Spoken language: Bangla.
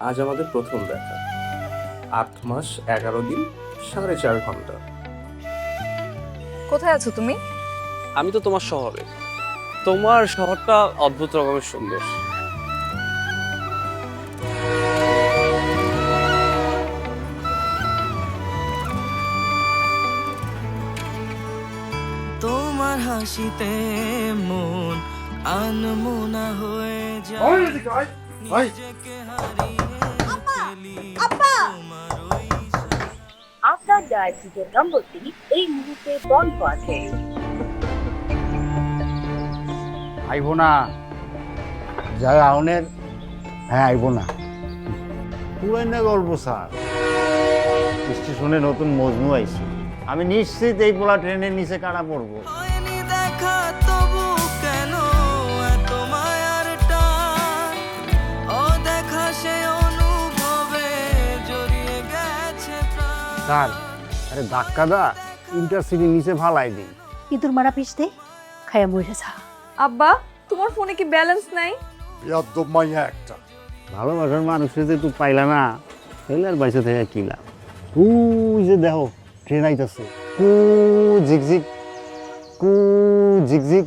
আজ আমাদের প্রথম দেখা। ৮ মাস ১১ দিন ৪.৫ ঘন্টা। কোথায় আছো তুমি? আমি তো তোমার শহরে। তোমার শহরটা অদ্ভুত রকমের সুন্দর। তোমার হাসিতে মন আনমনা হয়ে যায় নিজেকে হারিয়ে ফেলি তোমার ওই আপনার ডায়ালকৃত নম্বরটি এই মুহূর্তে বন্ধ আছে। আইব না যাই আউনের। হ্যাঁ আইব না পুরাই না গল্প স্যার। স্টেশনে নতুন মজনু আইছে, আমি নিশ্চিত এই পোলা ট্রেনের নিচে কাটা পড়বো। হয়নি দেখা তবু কেন এত মায়ার টান ও দেখা সে অনুভবে জড়িয়ে গেছে প্রাণ। স্যার আরে ধাক্কা দা ইন্টারসিটি নিচে ফালাই দিই। ইঁদুর মারা পিস দে খায়া মরে যা। আব্বা, তোমার ফোনে কি ব্যালেন্স নাই? ইয়াদ্দব মাইয়া একটা। ভালোবাসার মানুষের যে তুই পাইলা না, তাহলে আর বাইসে থেকে কি লাভ। ওই যে দেখো ট্রেন আইতাছে, কু ঝিকঝিক কু ঝিকঝিক।